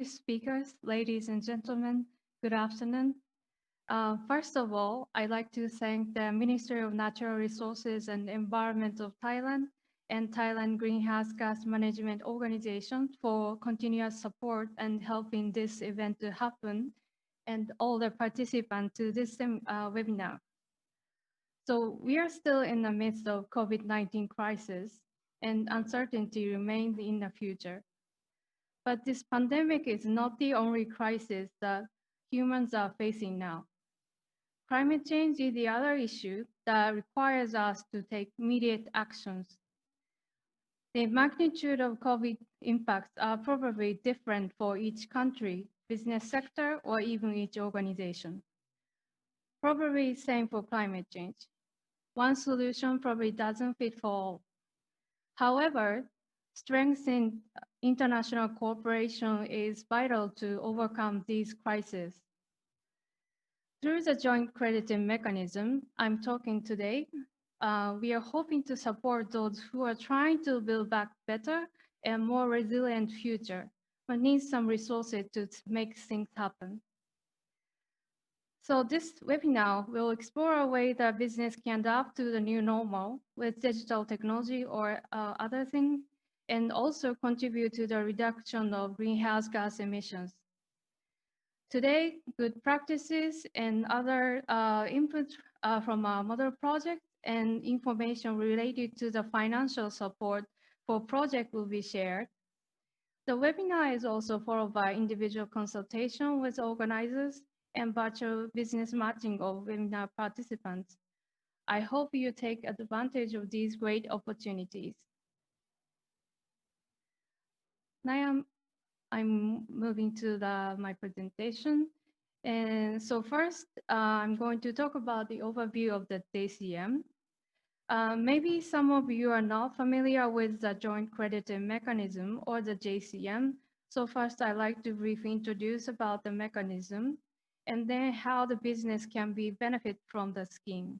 Speakers, ladies and gentlemen, good afternoon. First of all, I'd like to thank the Ministry of Natural Resources and Environment of Thailand and Thailand Greenhouse Gas Management Organization for continuous support and helping this event to happen, and all the participants to this webinar. So we are still in the midst of COVID-19 crisis, and uncertainty remains in the future. But this pandemic is not the only crisis that humans are facing now. Climate change is the other issue that requires us to take immediate actions. The magnitude of COVID impacts are probably different for each country, business sector, or even each organization. Probably same for climate change. One solution probably doesn't fit for all. However, strengthening international cooperation is vital to overcome these crises. Through the joint crediting mechanism I'm talking today, we are hoping to support those who are trying to build back better and more resilient future, but need some resources to make things happen. So this webinar will explore a way that business can adapt to the new normal with digital technology or other things, and also contribute to the reduction of greenhouse gas emissions. Today, good practices and other input from our model project and information related to the financial support for project will be shared. The webinar is also followed by individual consultation with organizers and virtual business matching of webinar participants. I hope you take advantage of these great opportunities. Now I'm moving to my presentation. And so first, I'm going to talk about the overview of the JCM. Maybe some of you are not familiar with the Joint Crediting Mechanism or the JCM. So first, I'd like to briefly introduce about the mechanism and then how the business can benefit from the scheme.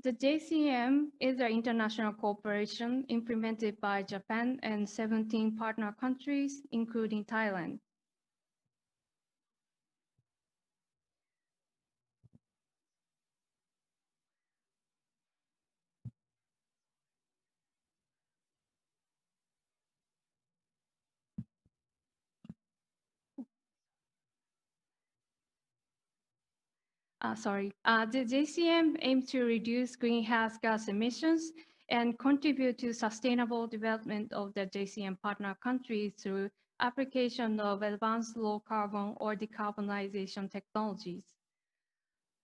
The JCM is an international cooperation implemented by Japan and 17 partner countries, including Thailand. The JCM aims to reduce greenhouse gas emissions and contribute to sustainable development of the JCM partner countries through application of advanced low carbon or decarbonization technologies.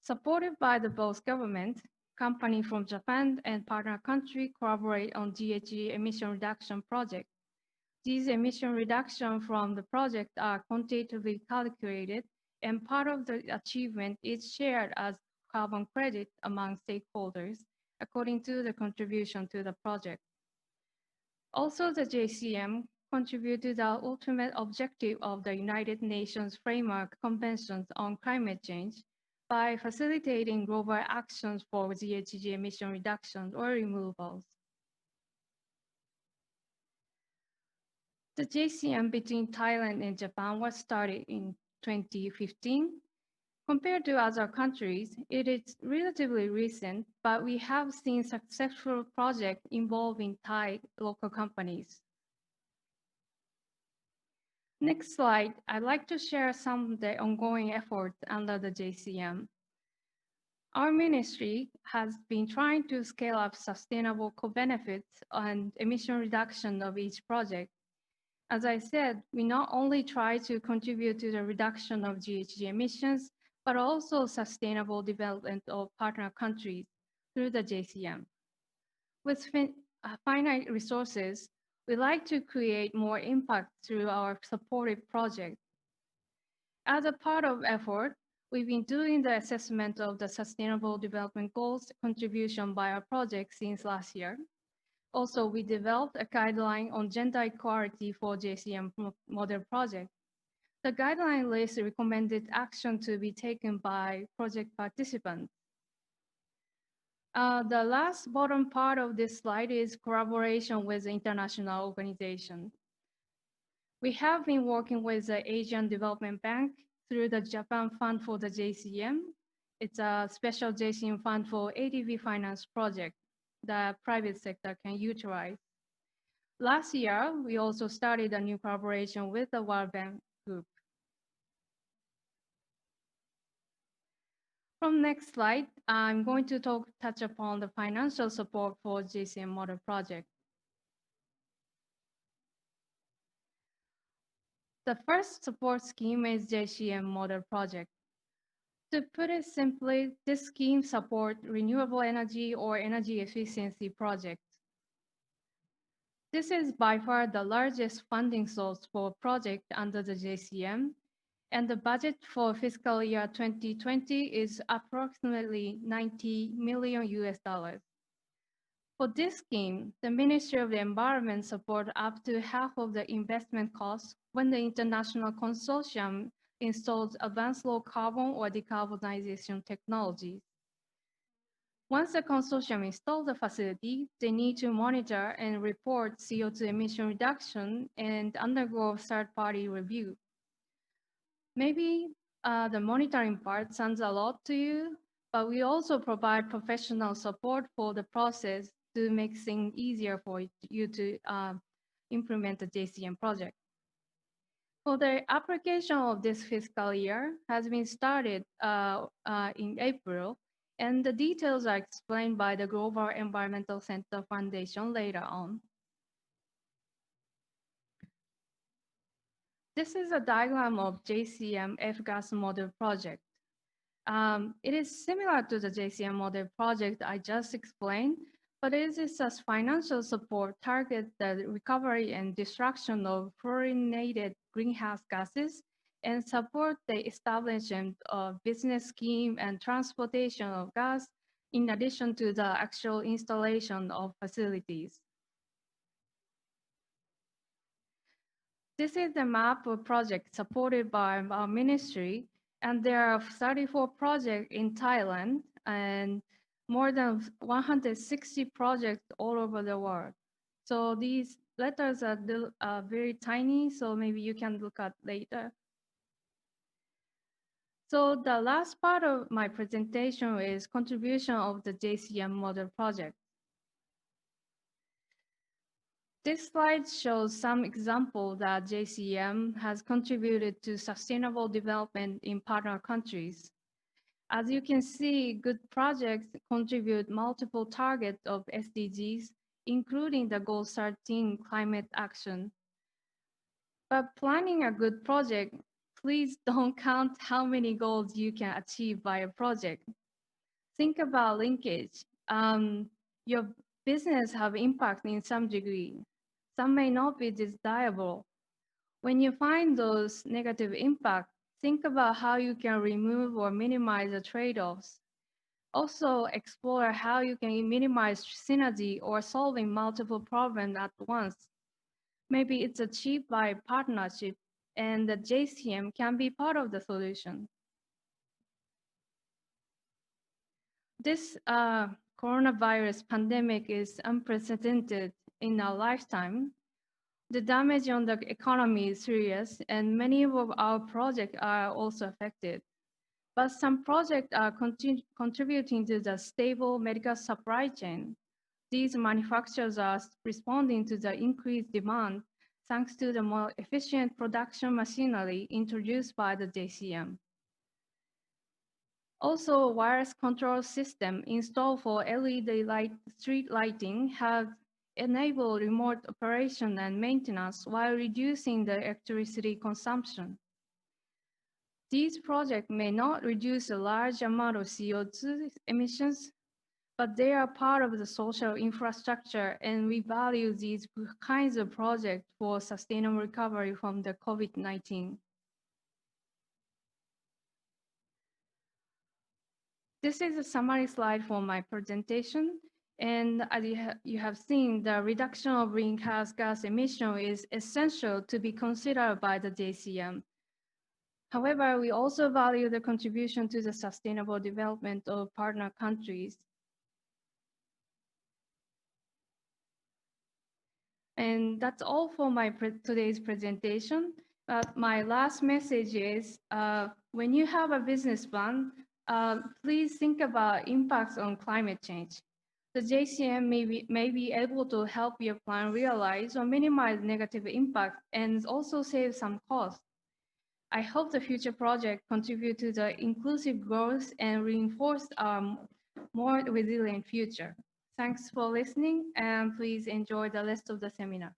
Supported by both government, companies from Japan and partner country collaborate on GHG emission reduction projects. These emission reductions from the project are quantitatively calculated, and part of the achievement is shared as carbon credit among stakeholders, according to the contribution to the project. Also, the JCM contribute to the ultimate objective of the United Nations Framework Conventions on Climate Change by facilitating global actions for GHG emission reduction or removals. The JCM between Thailand and Japan was started in 2015. Compared to other countries, it is relatively recent, but we have seen successful projects involving Thai local companies. Next slide, I'd like to share some of the ongoing efforts under the JCM. Our ministry has been trying to scale up sustainable co-benefits and emission reduction of each project. As I said, we not only try to contribute to the reduction of GHG emissions, but also sustainable development of partner countries through the JCM. With finite resources, we like to create more impact through our supportive projects. As a part of effort, we've been doing the assessment of the Sustainable Development Goals contribution by our project since last year. Also, we developed a guideline on gender equality for JCM model project. The guideline lists recommended action to be taken by project participants. The last bottom part of this slide is collaboration with international organizations. We have been working with the Asian Development Bank through the Japan Fund for the JCM. It's a special JCM fund for ADV finance project that private sector can utilize. Last year, we also started a new collaboration with the World Bank Group. From next slide, I'm going to touch upon the financial support for JCM model project. The first support scheme is JCM model project. To put it simply, this scheme supports renewable energy or energy efficiency projects. This is by far the largest funding source for a project under the JCM, and the budget for fiscal year 2020 is approximately 90 million US dollars. For this scheme, the Ministry of the Environment support up to half of the investment costs when the international consortium installs advanced low carbon or decarbonization technologies. Once the consortium installs the facility, they need to monitor and report CO2 emission reduction and undergo third-party review. Maybe the monitoring part sounds a lot to you, but we also provide professional support for the process to make things easier for you to implement the JCM project. So the application of this fiscal year has been started in April, and the details are explained by the Global Environmental Center Foundation later on. This is a diagram of JCM F-gas model project. It is similar to the JCM model project I just explained, but it is a financial support target the recovery and destruction of fluorinated greenhouse gases and support the establishment of business scheme and transportation of gas in addition to the actual installation of facilities. This is the map of projects supported by our ministry, and there are 34 projects in Thailand and more than 160 projects all over the world. So these letters are very tiny, so maybe you can look at later. So the last part of my presentation is contribution of the JCM model project. This slide shows some examples that JCM has contributed to sustainable development in partner countries. As you can see, good projects contribute multiple targets of SDGs, including the Goal 13 climate action. But planning a good project, please don't count how many goals you can achieve by a project. Think about linkage. Your business have impact in some degree. Some may not be desirable. When you find those negative impacts, think about how you can remove or minimize the trade-offs. Also explore how you can minimize synergy or solving multiple problems at once. Maybe it's achieved by partnership and the JCM can be part of the solution. This coronavirus pandemic is unprecedented in our lifetime. The damage on the economy is serious, and many of our projects are also affected. But some projects are contributing to the stable medical supply chain. These manufacturers are responding to the increased demand thanks to the more efficient production machinery introduced by the JCM. Also, wireless control system installed for LED street lighting have enabled remote operation and maintenance while reducing the electricity consumption. These projects may not reduce a large amount of CO2 emissions, but they are part of the social infrastructure, and we value these kinds of projects for sustainable recovery from the COVID-19. This is a summary slide for my presentation. And as you have seen, the reduction of greenhouse gas emission is essential to be considered by the JCM. However, we also value the contribution to the sustainable development of partner countries. And that's all for my today's presentation. My last message is, when you have a business plan, please think about impacts on climate change. The JCM may be able to help your plan realize or minimize negative impact and also save some costs. I hope the future project contribute to the inclusive growth and reinforce more resilient future. Thanks for listening, and please enjoy the rest of the seminar.